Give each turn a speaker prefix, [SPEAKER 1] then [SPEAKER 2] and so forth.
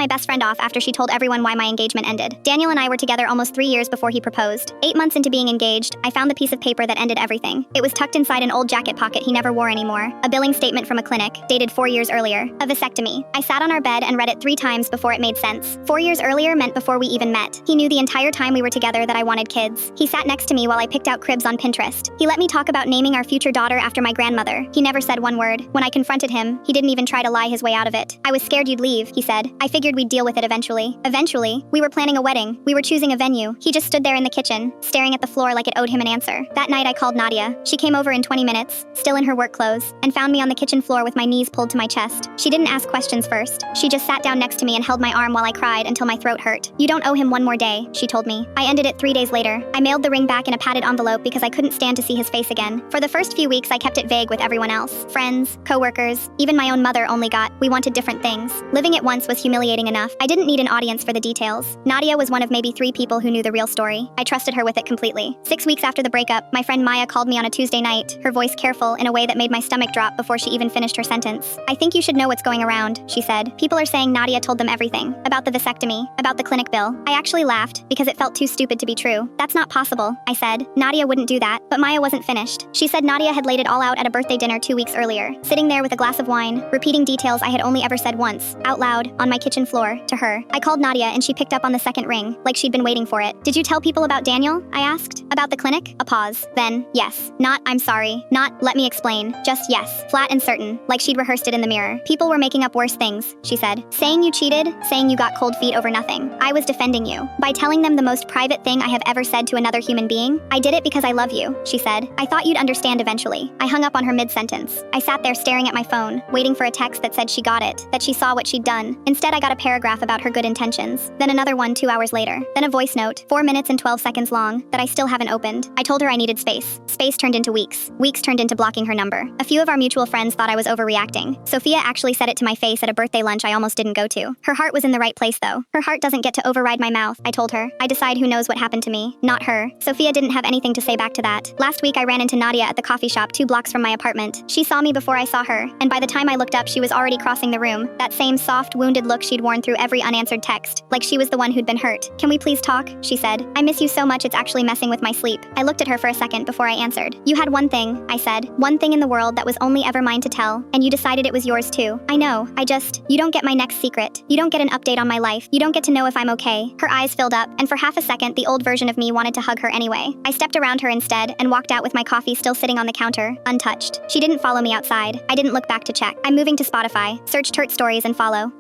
[SPEAKER 1] my best friend off after she told everyone why my engagement ended. Daniel and I were together almost 3 years before he proposed. 8 months into being engaged, I found the piece of paper that ended everything. It was tucked inside an old jacket pocket he never wore anymore. A billing statement from a clinic, dated 4 years earlier. A vasectomy. I sat on our bed and read it 3 times before it made sense. 4 years earlier meant before we even met. He knew the entire time we were together that I wanted kids. He sat next to me while I picked out cribs on Pinterest. He let me talk about naming our future daughter after my grandmother. He never said one word. When I confronted him, he didn't even try to lie his way out of it. I was scared you'd leave, he said. I figured we'd deal with it eventually. Eventually? We were planning a wedding. We were choosing a venue. He just stood there in the kitchen, staring at the floor like it owed him an answer. That night I called Nadia. She came over in 20 minutes, still in her work clothes, and found me on the kitchen floor with my knees pulled to my chest. She didn't ask questions first. She just sat down next to me and held my arm while I cried until my throat hurt. You don't owe him one more day, she told me. I ended it 3 days later. I mailed the ring back in a padded envelope because I couldn't stand to see his face again. For the first few weeks I kept it vague with everyone else. Friends, co-workers, even my own mother only got, we wanted different things. Living it once was humiliating enough. I didn't need an audience for the details. Nadia was one of maybe 3 people who knew the real story. I trusted her with it completely. 6 weeks after the breakup, my friend Maya called me on a Tuesday night, her voice careful in a way that made my stomach drop before she even finished her sentence. I think you should know what's going around, she said. People are saying Nadia told them everything. About the vasectomy, about the clinic bill. I actually laughed, because it felt too stupid to be true. That's not possible, I said. Nadia wouldn't do that. But Maya wasn't finished. She said Nadia had laid it all out at a birthday dinner 2 weeks earlier, sitting there with a glass of wine, repeating details I had only ever said once, out loud, on my kitchen floor, to her. I called Nadia and she picked up on the second ring, like she'd been waiting for it. Did you tell people about Daniel? I asked. About the clinic? A pause. Then, yes. Not, I'm sorry. Not, let me explain. Just yes. Flat and certain, like she'd rehearsed it in the mirror. People were making up worse things, she said. Saying you cheated, saying you got cold feet over nothing. I was defending you. By telling them the most private thing I have ever said to another human being. I did it because I love you, she said. I thought you'd understand eventually. I hung up on her mid-sentence. I sat there staring at my phone, waiting for a text that said she got it, that she saw what she'd done. Instead, I got a paragraph about her good intentions. Then another one 2 hours later. Then a voice note, 4 minutes and 12 seconds long, that I still haven't opened. I told her I needed space. Space turned into weeks. Weeks turned into blocking her number. A few of our mutual friends thought I was overreacting. Sophia actually said it to my face at a birthday lunch I almost didn't go to. Her heart was in the right place though. Her heart doesn't get to override my mouth, I told her. I decide who knows what happened to me, not her. Sophia didn't have anything to say back to that. Last week I ran into Nadia at the coffee shop 2 blocks from my apartment. She saw me before I saw her, and by the time I looked up she was already crossing the room. That same soft, wounded look she'd worn through every unanswered text, like she was the one who'd been hurt. Can we please talk? She said. I miss you so much it's actually messing with my sleep. I looked at her for a second before I answered. You had one thing, I said. One thing in the world that was only ever mine to tell, and you decided it was yours too. I know, you don't get my next secret. You don't get an update on my life. You don't get to know if I'm okay. Her eyes filled up, and for half a second the old version of me wanted to hug her anyway. I stepped around her instead, and walked out with my coffee still sitting on the counter, untouched. She didn't follow me outside. I didn't look back to check. I'm moving to Spotify. Search TurtStories and follow.